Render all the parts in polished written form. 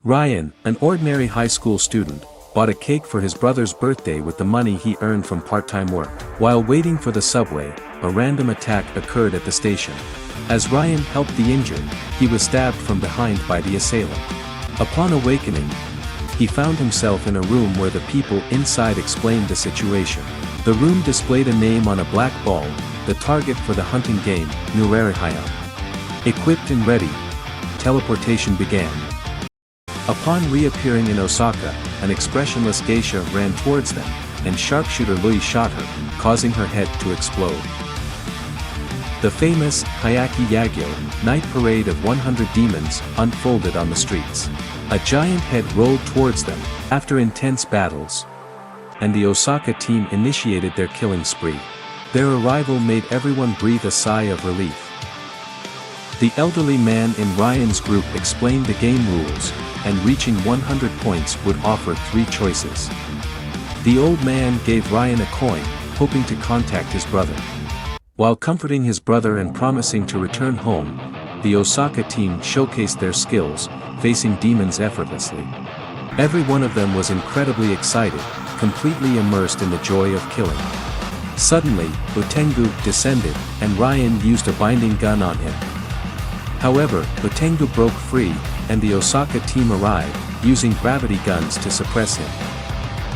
Ryan, an ordinary high school student, bought a cake for his brother's birthday with the money he earned from part-time work. While waiting for the subway, a random attack occurred at the station. As Ryan helped the injured, he was stabbed from behind by the assailant. Upon awakening, he found himself in a room where the people inside explained the situation. The room displayed a name on a black ball, the target for the hunting game, Nurarihayan. Equipped and ready, teleportation began. Upon reappearing in Osaka, an expressionless geisha ran towards them, and sharpshooter Lui shot her, causing her head to explode. The famous Hayaki Yagyo night parade of 100 demons unfolded on the streets. A giant head rolled towards them, after intense battles, and the Osaka team initiated their killing spree. Their arrival made everyone breathe a sigh of relief. The elderly man in Ryan's group explained the game rules, and reaching 100 points would offer 3 choices. The old man gave Ryan a coin, hoping to contact his brother. While comforting his brother and promising to return home, the Osaka team showcased their skills, facing demons effortlessly. Every one of them was incredibly excited, completely immersed in the joy of killing. Suddenly, Utengu descended, and Ryan used a binding gun on him. However, Utengu broke free, and the Osaka team arrived, using gravity guns to suppress him.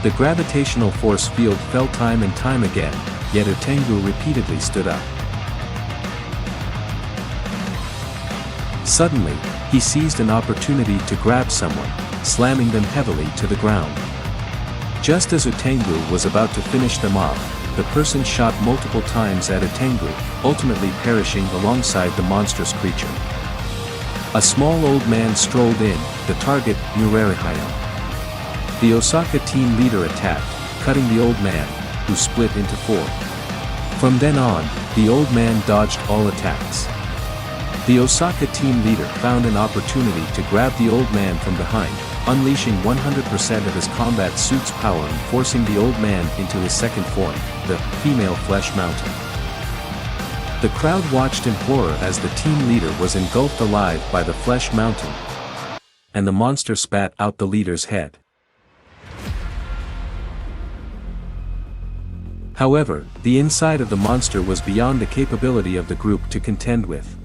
The gravitational force field fell time and time again, yet Utengu repeatedly stood up. Suddenly, he seized an opportunity to grab someone, slamming them heavily to the ground. Just as Utengu was about to finish them off, the person shot multiple times at Utengu, ultimately perishing alongside the monstrous creature. A small old man strolled in, the target, Nurarihayan. The Osaka team leader attacked, cutting the old man, who split into 4. From then on, the old man dodged all attacks. The Osaka team leader found an opportunity to grab the old man from behind, unleashing 100% of his combat suit's power and forcing the old man into his second form, the female flesh mountain. The crowd watched in horror as the team leader was engulfed alive by the flesh mountain, and the monster spat out the leader's head. However, the inside of the monster was beyond the capability of the group to contend with.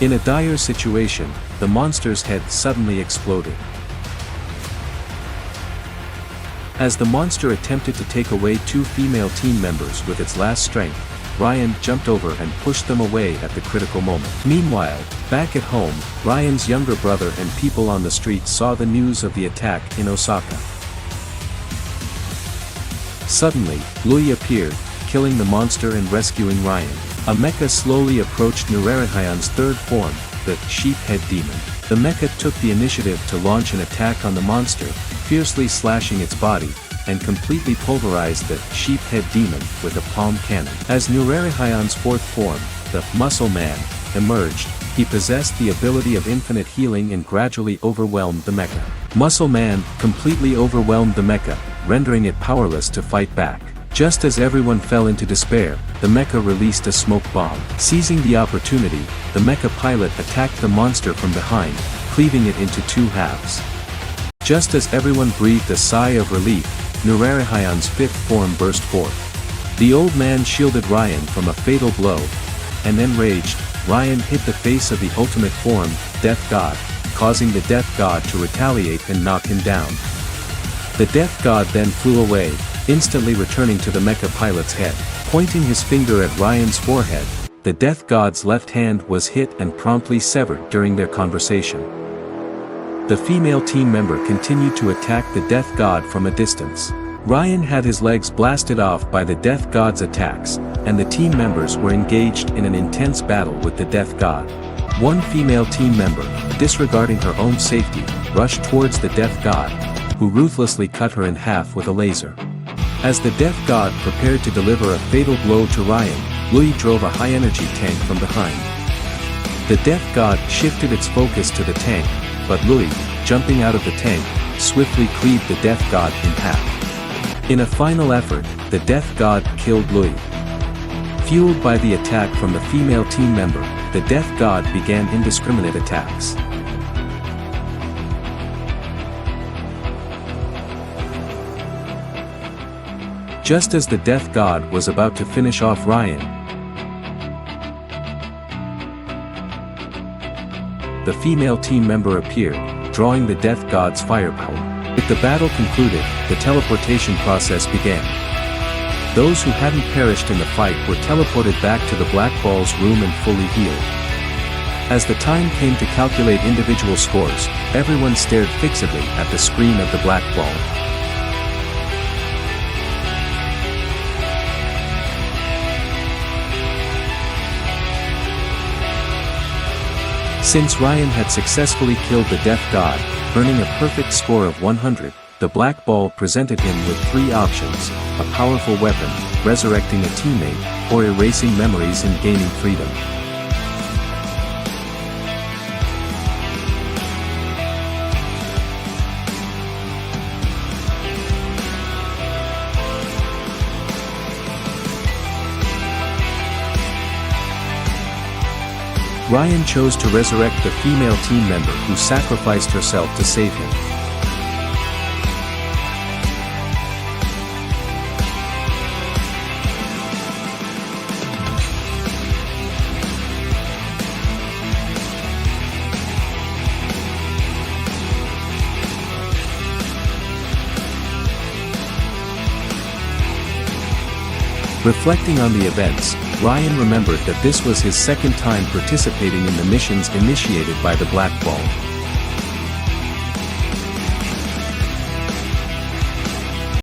In a dire situation, the monster's head suddenly exploded. As the monster attempted to take away 2 female team members with its last strength, Ryan jumped over and pushed them away at the critical moment. Meanwhile, back at home, Ryan's younger brother and people on the street saw the news of the attack in Osaka. Suddenly, Lui appeared, killing the monster and rescuing Ryan. A mecha slowly approached Nurarihayan's third form, the sheep-head demon. The mecha took the initiative to launch an attack on the monster, fiercely slashing its body, and completely pulverized the sheep-head demon with a palm cannon. As Nurarihayan's fourth form, the Muscle Man, emerged, he possessed the ability of infinite healing and gradually overwhelmed the mecha. Muscle Man completely overwhelmed the mecha, rendering it powerless to fight back. Just as everyone fell into despair, the mecha released a smoke bomb. Seizing the opportunity, the mecha pilot attacked the monster from behind, cleaving it into 2 halves. Just as everyone breathed a sigh of relief, Nurarihayan's fifth form burst forth. The old man shielded Ryan from a fatal blow, and enraged, Ryan hit the face of the ultimate form, Death God, causing the Death God to retaliate and knock him down. The Death God then flew away, instantly returning to the mecha pilot's head. Pointing his finger at Ryan's forehead, the Death God's left hand was hit and promptly severed during their conversation. The female team member continued to attack the Death God from a distance. Ryan had his legs blasted off by the Death God's attacks, and the team members were engaged in an intense battle with the Death God. One female team member, disregarding her own safety, rushed towards the Death God, who ruthlessly cut her in half with a laser. As the Death God prepared to deliver a fatal blow to Ryan, Lui drove a high-energy tank from behind. The Death God shifted its focus to the tank, but Lui, jumping out of the tank, swiftly cleaved the Death God in half. In a final effort, the Death God killed Lui. Fueled by the attack from the female team member, the Death God began indiscriminate attacks. Just as the Death God was about to finish off Ryan, the female team member appeared, drawing the Death God's firepower. With the battle concluded, the teleportation process began. Those who hadn't perished in the fight were teleported back to the Black Ball's room and fully healed. As the time came to calculate individual scores, everyone stared fixedly at the screen of the Black Ball. Since Ryan had successfully killed the Death God, earning a perfect score of 100, the Black Ball presented him with 3 options: a powerful weapon, resurrecting a teammate, or erasing memories and gaining freedom. Ryan chose to resurrect the female team member who sacrificed herself to save him. Reflecting on the events, Ryan remembered that this was his second time participating in the missions initiated by the Black Ball.